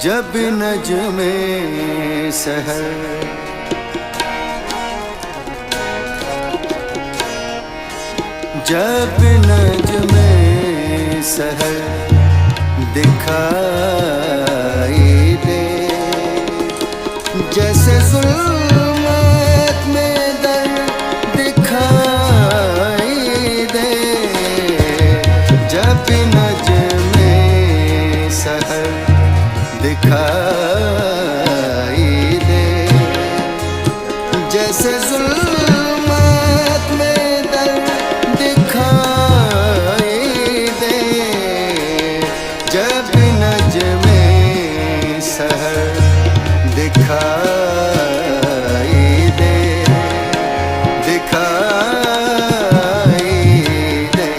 जब नजमे सहर जब नजमे सहर दिखाई दे, जैसे ज़ुल्मत में दर्द दिखाई दे। जब नजमे सहर दिखाई दे, जैसे ज़ुल्मत में दर्द दिखाई दे। जब नजमे सहर दिखाई दे, दिखाई दे।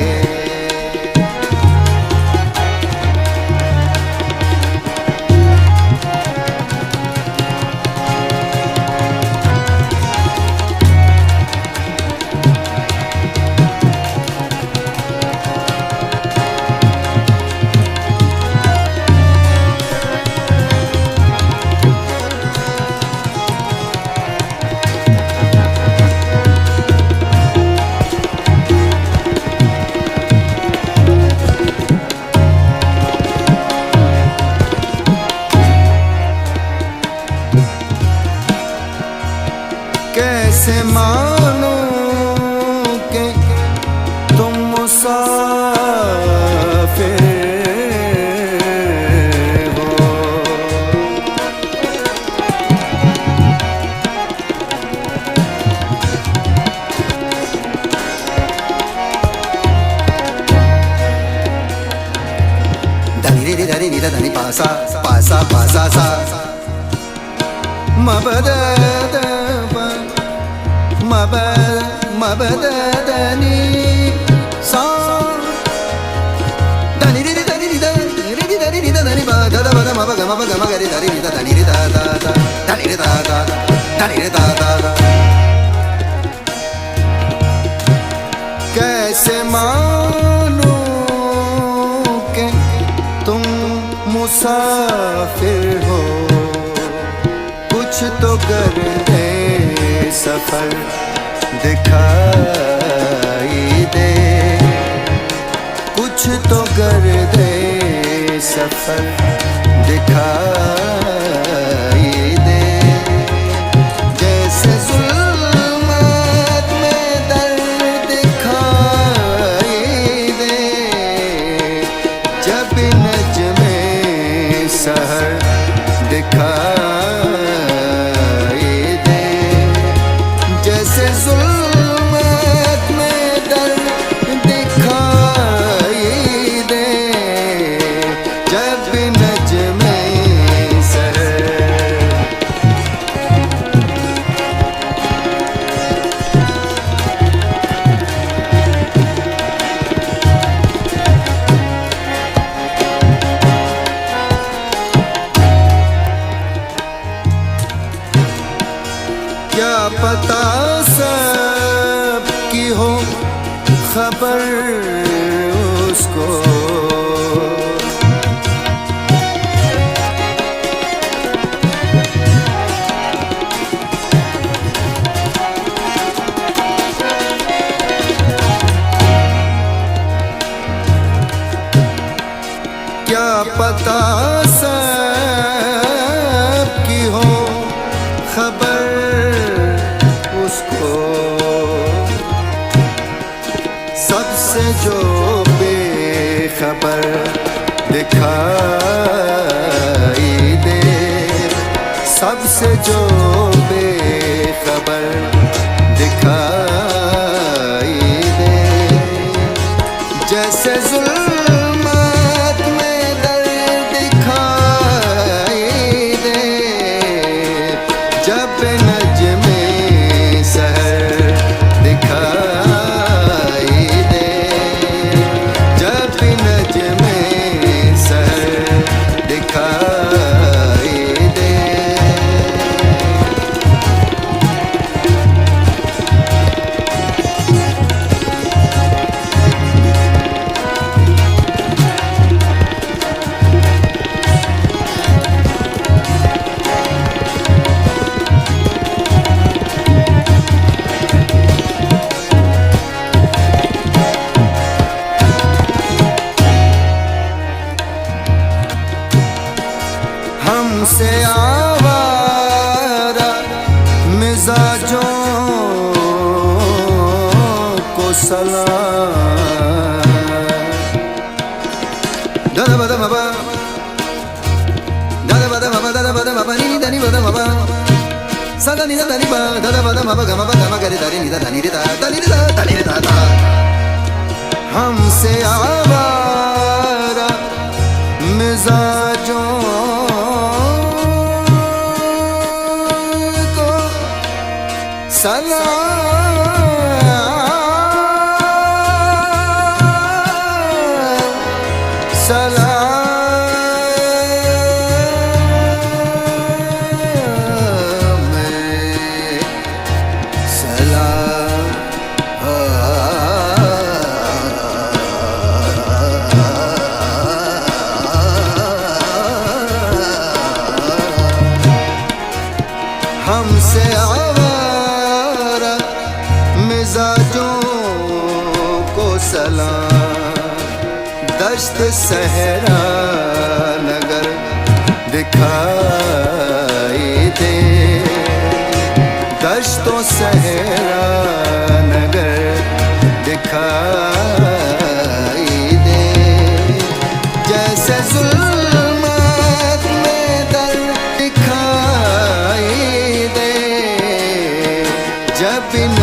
कैसे मानूं कि तुम मुसाफिर हो। धनी रे धनी नी धनी पासा पासा पासा सा मबद मबदनी सा धनी रे धनी नी धनी नी धनी बा दा दा दा मब गम गम गरे धनी नी धनी रे दा दा दा धनी रे दा दा धनी रे दा दा दा। कैसे मानूं कि तुम मुसाफिर हो, कुछ तो कर दे सफर दिखाई दे। कुछ तो कर दे सफर दिखाई दे। जैसे ज़ुल्मत में दर्द दिखाई दे। जब नजमे सहर दिखाई दे, जैसे ज़ुल्मत में दर्द दिखाई दे। जब नजमे सहर क्या पता सब की हो खबर उसको। क्या पता सब की हो खबर उसको। सबसे जो बेखबर दिखाई दे, सबसे से जो बेखबर दिखाई दे, जैसे जुल्मत में दर्द दिखाई दे, जब नज्मे सहर दिखाई दे, जब नज्मे सहर दिखाई दे। हमसे आवारा मिजाजों को सलाम। दादा बदा मबा, दादा बदा मबा, दादा बदा मबा, नी दानी बदा मबा, सदा नी दानी बा, दादा बदा मबा गमा करे दारी नी दानी रे दा दानी रे दा दानी रे दा दा। हमसे आवारा मिजाजों सलाम सलाम सलाम। हमसे आवारा मिजाजों को सलाम, दश्त सहरा नगर दिखाई दे, दश्तो सहरा नगर दिखाई दे, जैसे जुल्मत में दर्द दिखाई दे, जब न